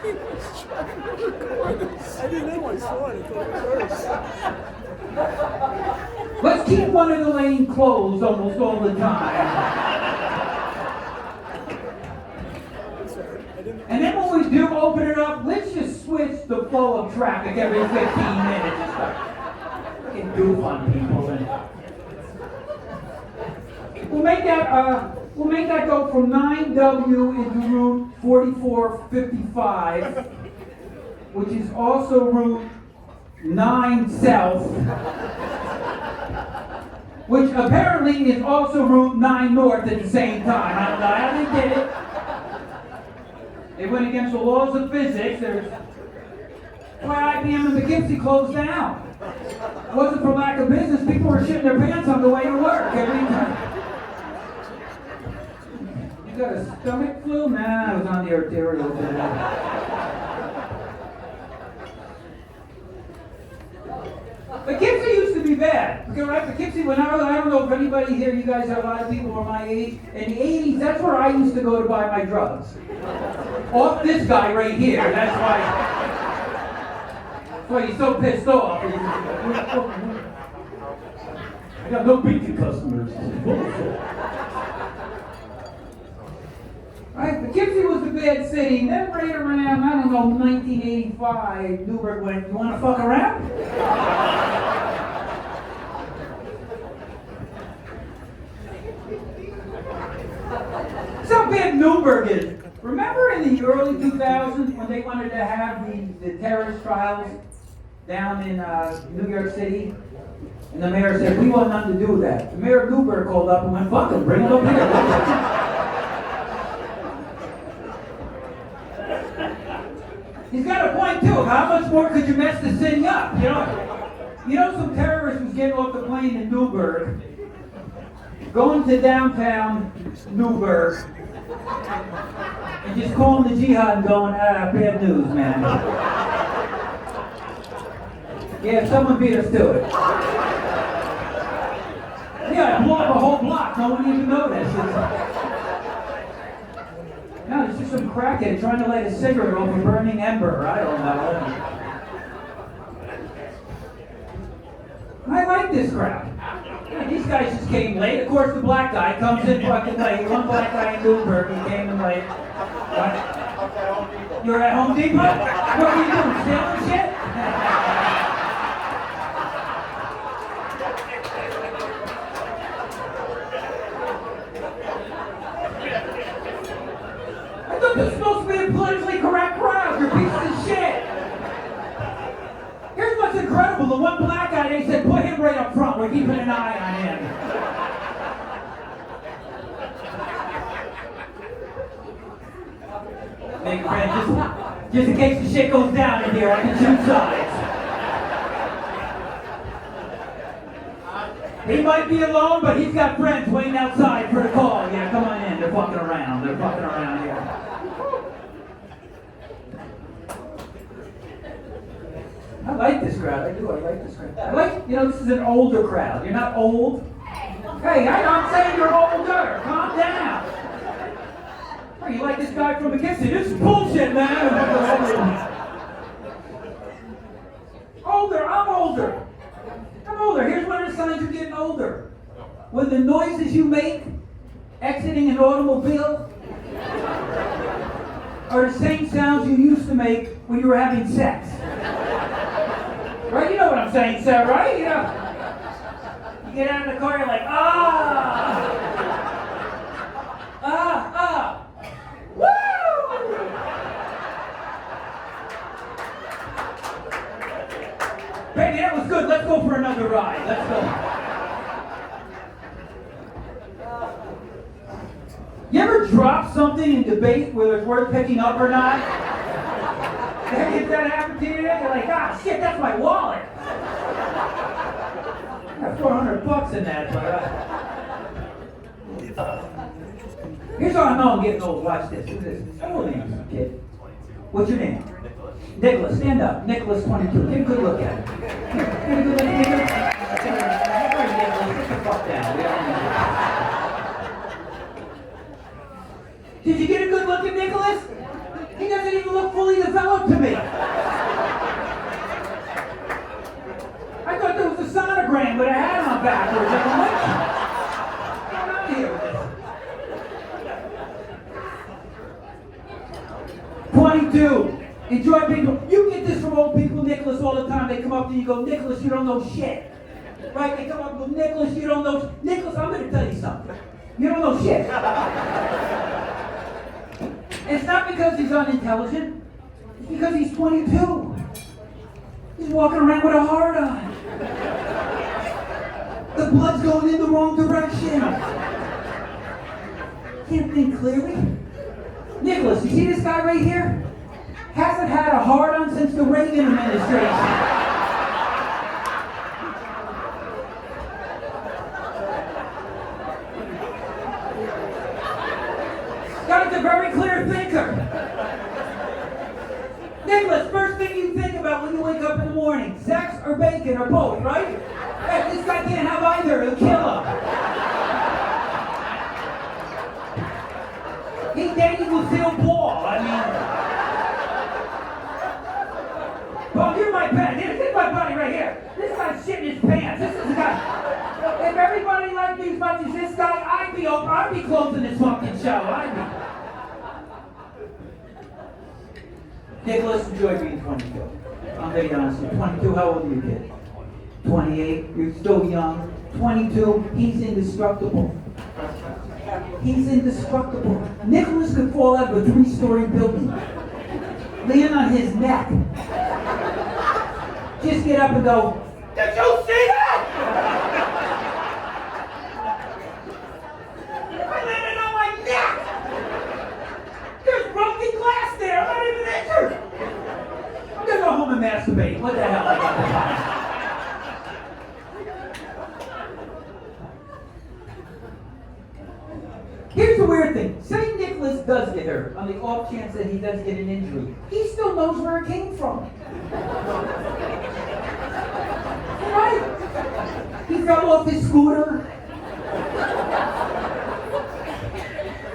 I didn't know I saw it until it was Let's keep one of the lanes closed almost all the time. And then when we do open it up, let's just switch the flow of traffic every 15 minutes. Just fucking goof on people. And we'll make that go from 9W into Route 4455, which is also Route 9 South, which apparently is also Route 9 North at the same time. I don't know how they did it. They went against the laws of physics. That's why IBM and Poughkeepsie closed down. It wasn't for lack of business. People were shitting their pants on the way to work every time. You got a stomach flu? Nah, I was on the arterial today. Poughkeepsie used to be bad. Okay, right? Poughkeepsie, I don't know if anybody here, you guys are a lot of people are my age. In the 80s, that's where I used to go to buy my drugs. Off this guy right here. That's why he's so pissed off. I got no beacon customers. Right? Poughkeepsie was the bad city. Then right around, I don't know, 1985, Newburgh went, you want to fuck around? That's how bad Newburgh is. Remember in the early 2000s when they wanted to have the terrorist trials down in New York City? And the mayor said, we want nothing to do with that. The mayor of Newburgh called up and went, fuck them, bring it over here. He's got a point too. How much more could you mess the city up? You know, some terrorist was getting off the plane in Newburgh, going to downtown Newburgh, and just calling the jihad and going, bad news, man. Yeah, someone beat us to it. Yeah, I blew up a whole block. No one even noticed. No, it's just some crackhead trying to light a cigarette off a burning ember. I don't know. I like this crowd. Yeah, these guys just came late. Of course, the black guy comes in fucking late. One black guy in Newburgh, he came in late. What? You're at Home Depot? What are you doing, stealing shit? This is supposed to be a politically correct crowd. You're pieces of shit. Here's what's incredible. The one black guy, they said, put him right up front. We're keeping an eye on him. Make a friend, just in case the shit goes down in here, I can shoot sides. He might be alone, but he's got friends waiting outside for the call. Yeah, come on in. They're fucking around. They're fucking around here. I like this crowd. I do. I like this crowd. I like, this is an older crowd. You're not old. Hey, I'm saying you're older. Calm down. Oh, you like this guy from Poughkeepsie? This is bullshit, man. Older. I'm older. I'm older. Here's one of the signs you're getting older. When the noises you make exiting an automobile are the same sounds you used to make when you were having sex. Right? You know what I'm saying, sir, right? You get out of the car, you're like, woo! Baby, that was good. Let's go for another ride. Let's go. You ever drop something in debate whether it's worth picking up or not? If that happened to you, you're like, shit, that's my wallet. I got $400 in that, but here's how I know I'm getting old. Watch this. Look at this. How old are you, kid? What's your name? Nicholas. Stand up. Nicholas, 22. Get a good look at it. Get a good look at Nicholas. Get the fuck down. Did you get a good look at Nicholas? He doesn't even look fully developed. up to me. I thought there was a sonogram with a hat on backwards. I'm like, what's going on here with this? 22. Enjoy people. You get this from old people, Nicholas, all the time. They come up to you and go, Nicholas, you don't know shit. Right? They come up and go, Nicholas, you don't know. Nicholas, I'm going to tell you something. You don't know shit. It's not because he's unintelligent. It's because he's 22. He's walking around with a heart on. The blood's going in the wrong direction. Can't think clearly. Nicholas, you see this guy right here? Hasn't had a hard on since the Reagan administration. Guy's a very clear thinker. Nicholas, first thing you think about when you wake up in the morning, sex or bacon or both, right? Hey, this guy can't have either, it'll kill him. He dated Lucille Ball, I mean. Well, you're my pants. This is my buddy right here. This guy's shitting his pants. This is the guy. If everybody liked me as much as this guy, I'd be closing this fucking show. Nicholas, enjoy being 22. I'm very honest with you. 22, how old are you, kid? 28, you're still young. 22, he's indestructible. He's indestructible. Nicholas could fall out of a 3-story building. Land on his neck. Just get up and go, did you see that? I landed on my neck. There's broken glass there. I'm not even injured. I'm gonna go home and masturbate. What the hell? I got the time. Here's the weird thing. Say Nicholas does get hurt, on the off chance that he does get an injury. He still knows where it came from. Right? He fell off his scooter.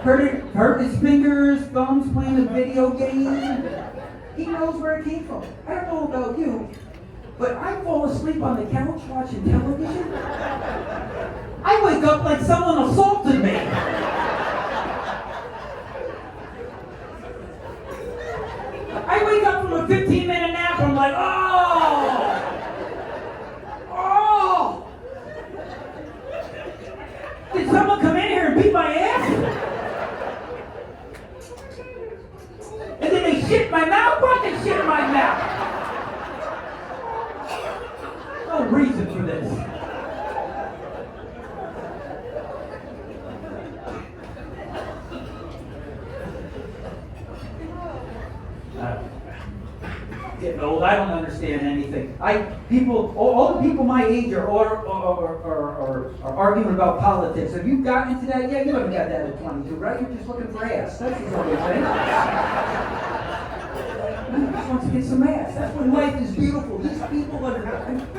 Hurt his fingers, thumbs playing a video game. He knows where it came from. I don't know about you, but I fall asleep on the couch watching television. I wake up like someone assaulted me. I wake up from a 15-minute nap, I'm like, oh! Did someone come in here and beat my ass? And then they shit in my mouth? Why did they shit in my mouth? No reason for this. Getting old, I don't understand anything. All the people my age are arguing about politics. Have you gotten into that yet? You haven't got that at 22, right? You're just looking for ass. That's the only thing. You just want to get some ass. That's when life is beautiful. These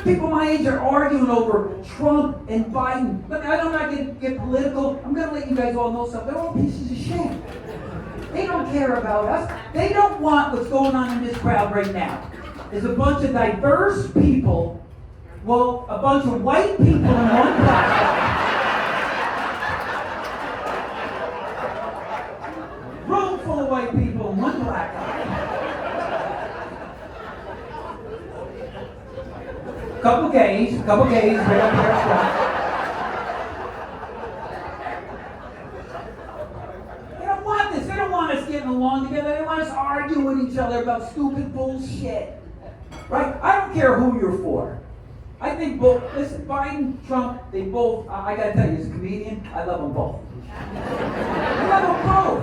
people my age are arguing over Trump and Biden. Look, I don't want to get political. I'm going to let you guys all know something. They're all pieces of shit. They don't care about us. They don't want what's going on in this crowd right now. There's a bunch of diverse people, well, a bunch of white people in one platform. Room full of white people and one black guy. Couple gays right up here front. They don't want us getting along together. They want us arguing with each other about stupid bullshit. Right? I don't care who you're for. I think both, listen, Biden, Trump, they both, I gotta tell you, as a comedian, I love them both. I love them both.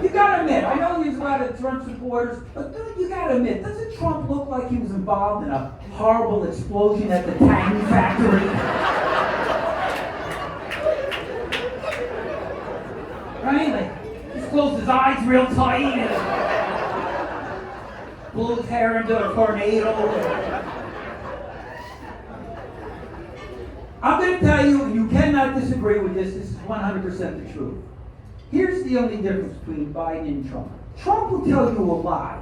You gotta admit, I know there's a lot of Trump supporters, but dude, you gotta admit, doesn't Trump look like he was involved in a horrible explosion at the Tang factory? Right? Like, just closed his eyes real tight and blew his hair into a tornado. I'm going to tell you, and you cannot disagree with this, this is 100% the truth. Here's the only difference between Biden and Trump. Trump will tell you a lie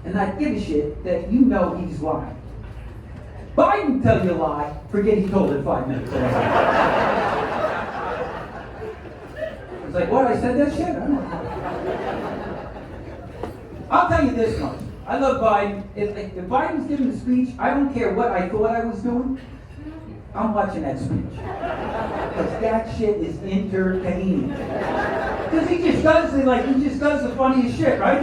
and not give a shit that you know he's lying. Biden tell you a lie, forget he told it 5 minutes ago. It's like, what, I said that shit? I don't know. I'll tell you this much. I love Biden. If Biden's giving a speech, I don't care what I thought I was doing. I'm watching that speech. Because that shit is entertaining. Because he just does the funniest shit, right?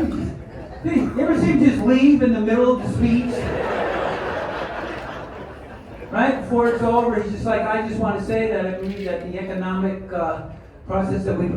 You ever see him just leave in the middle of the speech? Right? Before it's over, he's just like, I just want to say that I believe that the economic process that we...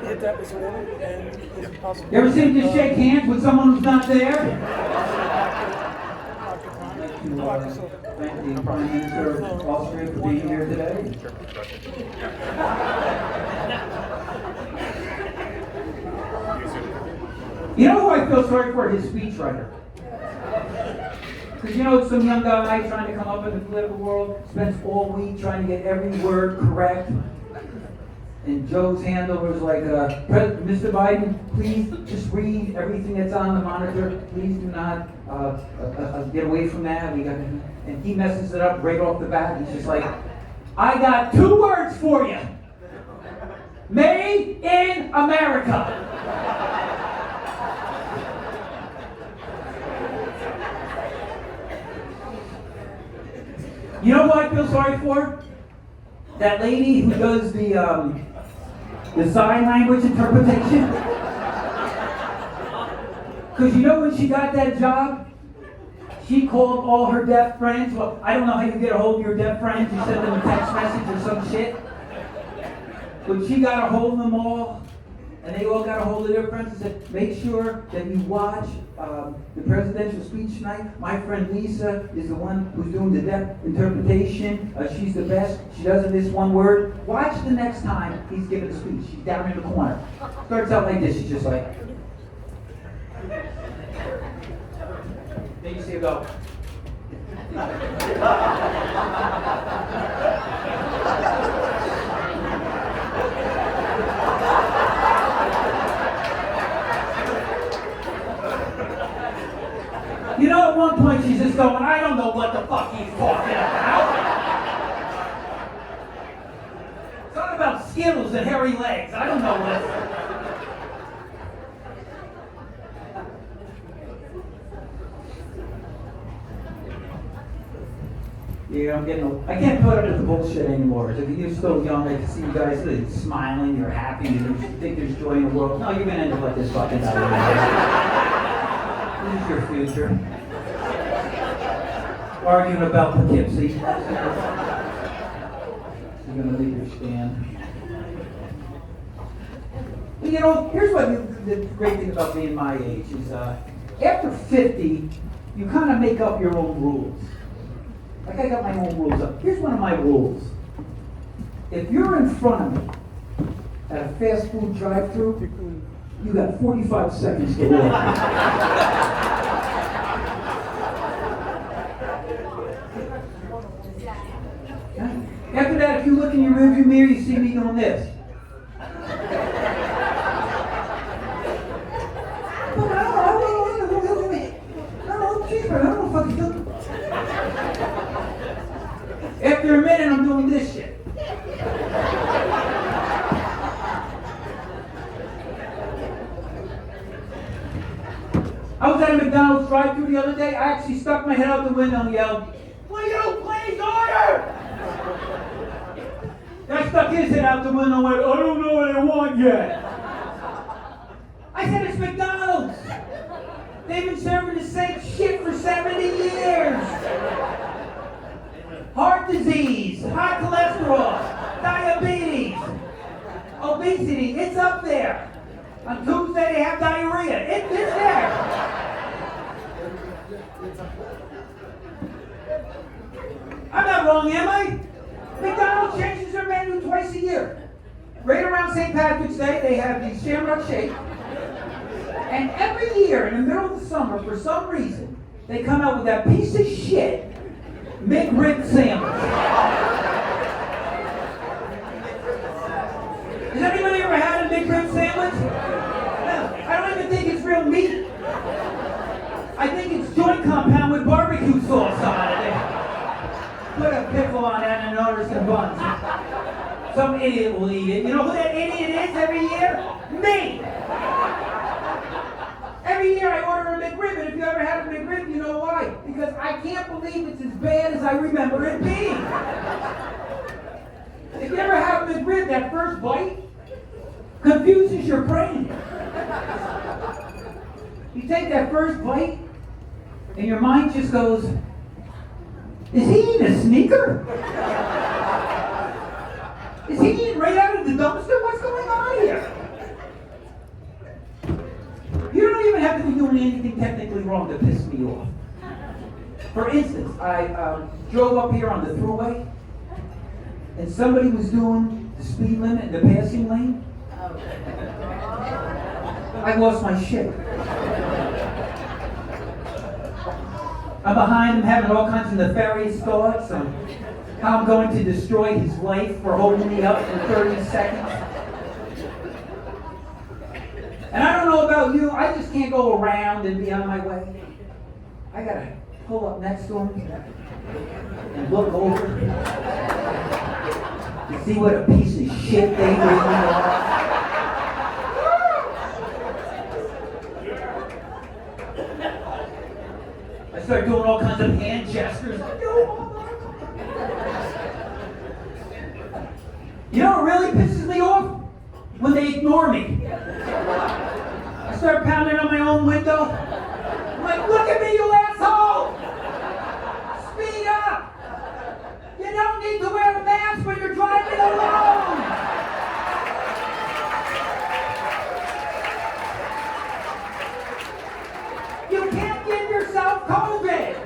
Hit that this morning, and it's possible. You ever seen him just shake hands with someone who's not there? Thank the Prime Minister of Austria for being here today. You know who I feel sorry for? His speechwriter. Because you know, some young guy trying to come up in the political world spends all week trying to get every word correct. And Joe's handler was like, Mr. Biden, please just read everything that's on the monitor. Please do not get away from that. And he messes it up right off the bat. He's just like, I got 2 words for you. Made in America. You know who I feel sorry for? That lady who does the sign language interpretation. Because you know when she got that job, she called all her deaf friends. Well, I don't know how you get a hold of your deaf friends. You send them a text message or some shit. But she got a hold of them all, and they all got a hold of their friends and said, make sure that you watch the presidential speech tonight. My friend Lisa is the one who's doing the deaf interpretation. She's the best. She doesn't miss one word. Watch the next time he's giving a speech. She's down in the corner. Starts out like this. She's just like. Then you see her go. You know, at one point she's just going, I don't know what the fuck he's talking about. Something about Skittles and hairy legs. I don't know what. Yeah, I can't put up with the bullshit anymore. If you're still young, I can see you guys smiling, you're happy, you think there's joy in the world. No, you're going to end up like this fucking guy. This is your future. Arguing about Poughkeepsie. You're going to leave your stand. You know, here's what the great thing about being my age is after 50, you kind of make up your own rules. Like I got my own rules up. Here's one of my rules. If you're in front of me at a fast food drive-thru, you got 45 seconds to walk. After that, if you look in your rearview mirror, you see me doing this. After a minute, I'm doing this shit. I was at a McDonald's drive-thru the other day. I actually stuck my head out the window and yelled, "Will you please order?" Guy stuck his head out the window and went, "I don't know what I want yet." I said, "It's McDonald's. They've been serving the same shit for 70 years. Heart disease, high cholesterol, diabetes, obesity, it's up there. On Tuesday they have diarrhea. It's there." I'm not wrong, am I? McDonald's changes their menu twice a year. Right around St. Patrick's Day, they have the Shamrock Shake. And every year, in the middle of the summer, for some reason, they come out with that piece of shit McRib sandwich. Has anybody ever had a McRib sandwich? No, I don't even think it's real meat. I think it's joint compound with barbecue sauce on it. Put a pickle on that and notice some buns. Some idiot will eat it. You know who that idiot is every year? Me! Every year I order a McRib, and if you ever had a McRib, you know why. Because I can't believe it's as bad as I remember it being. If you ever have a McRib, that first bite confuses your brain. You take that first bite, and your mind just goes, is he eating a sneaker? Is he eating right out of the dumpster? What's going on here? You don't even have to be doing anything technically wrong to piss me off. For instance, I drove up here on the thruway, and somebody was doing the speed limit in the passing lane. I lost my shit. I'm behind him having all kinds of nefarious thoughts on how I'm going to destroy his life for holding me up for 30 seconds. And I don't know about you, I just can't go around and be on my way. I gotta pull up next to him and look over to see what a piece of shit they really are. I start doing all kinds of hand gestures. You know what really pisses me off? When they ignore me. I start pounding on my own window. I'm like, look at me, you asshole! Speed up! You don't need to wear a mask when you're driving alone! You can't give yourself COVID!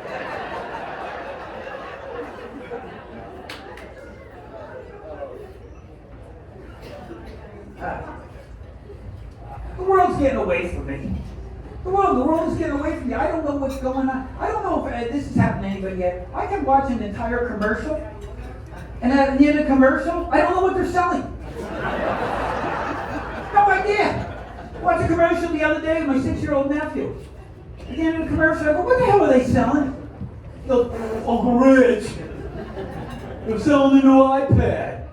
The world's getting away from me. The world is getting away from me. I don't know what's going on. I don't know if this has happened to anybody yet. I can watch an entire commercial, and at the end of the commercial, I don't know what they're selling. No idea. I watched a commercial the other day with my 6-year-old nephew. At the end of the commercial, I go, what the hell are they selling? He goes, Uncle Rich, they're selling a new iPad.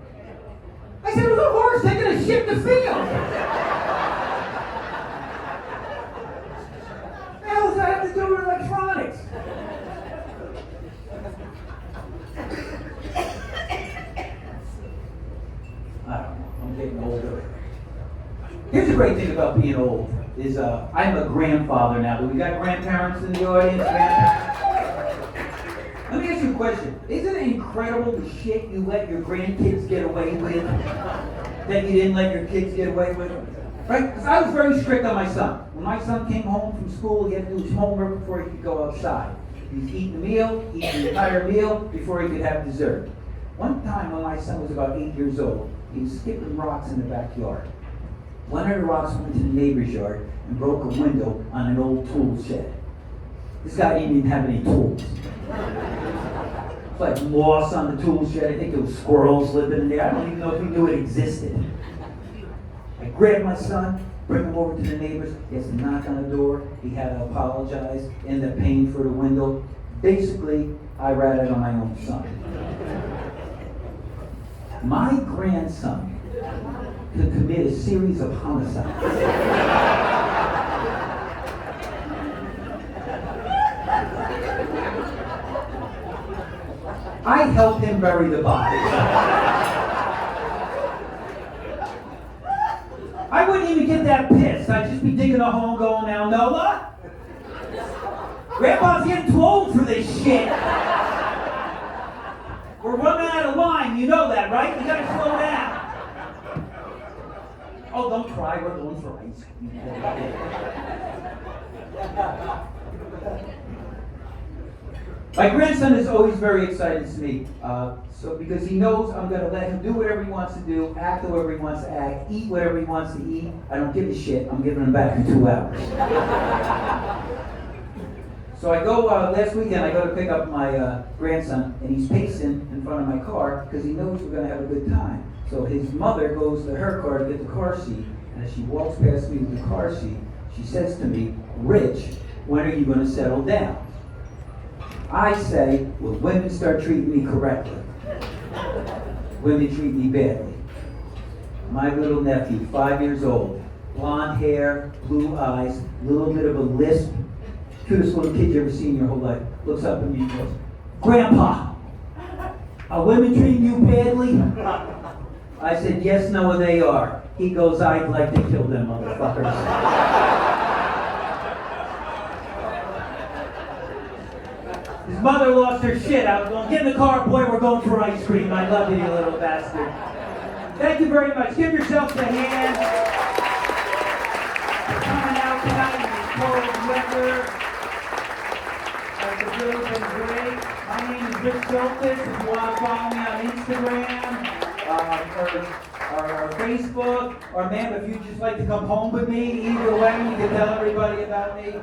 I said, it was a horse taking a shit in the field. What the hell does that have to do with electronics? I don't know. I'm getting older. Here's the great thing about being old is I'm a grandfather now. Do we got grandparents in the audience? Let me ask you a question. Isn't it incredible the shit you let your grandkids get away with that you didn't let your kids get away with? Right? Because I was very strict on my son. When my son came home from school, he had to do his homework before he could go outside. He was eating the meal, eating the entire meal before he could have dessert. One time when my son was about 8 years old, he was skipping rocks in the backyard. One of the rocks went to the neighbor's yard and broke a window on an old tool shed. This guy didn't even have any tools. It's like moss on the tool shed. I think there was squirrels living in there. I don't even know if he knew it existed. I grabbed my son, bring him over to the neighbors. He has to knock on the door. He had to apologize, end up paying for the window. Basically, I ratted on my own son. My grandson could commit a series of homicides. I helped him bury the body. I wouldn't even get that pissed. I'd just be digging a hole going, now, Noah? Grandpa's getting too old for this shit. We're running out of lime, you know that, right? You gotta slow down. Oh, don't cry, we're going for ice cream. My grandson is always very excited to see me, so because he knows I'm going to let him do whatever he wants to do, act however he wants to act, eat whatever he wants to eat. I don't give a shit. I'm giving him back in 2 hours. So I go, last weekend I go to pick up my grandson, and he's pacing in front of my car because he knows we're going to have a good time. So his mother goes to her car to get the car seat, and as she walks past me with the car seat, she says to me, "Rich, when are you going to settle down?" I say, "Well, women start treating me correctly. Women treat me badly." My little nephew, 5 years old, blonde hair, blue eyes, little bit of a lisp, cutest little kid you ever seen in your whole life, looks up at me and goes, "Grandpa, are women treating you badly?" I said, "Yes, no, they are." He goes, "I'd like to kill them motherfuckers." His mother lost her shit. I was going, "Get in the car, boy, we're going for ice cream. I love you, you little bastard." Thank you very much. Give yourselves a hand for coming out tonight in this cold weather. It's really been great. My name is Rick Shultis. If you want to follow me on Instagram or Facebook, or ma'am, if you just like to come home with me, either way, you can tell everybody about me.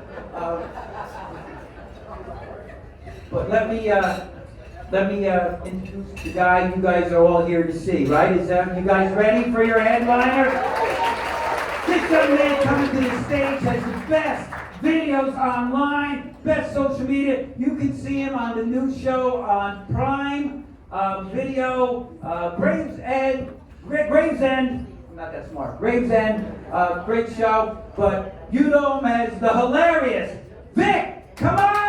But let me introduce the guy you guys are all here to see, right? Is that you guys ready for your headliner? This young man coming to the stage has the best videos online, best social media. You can see him on the new show on Prime Video, Gravesend. I'm not that smart. Gravesend, great show. But you know him as the hilarious Vic. Come on!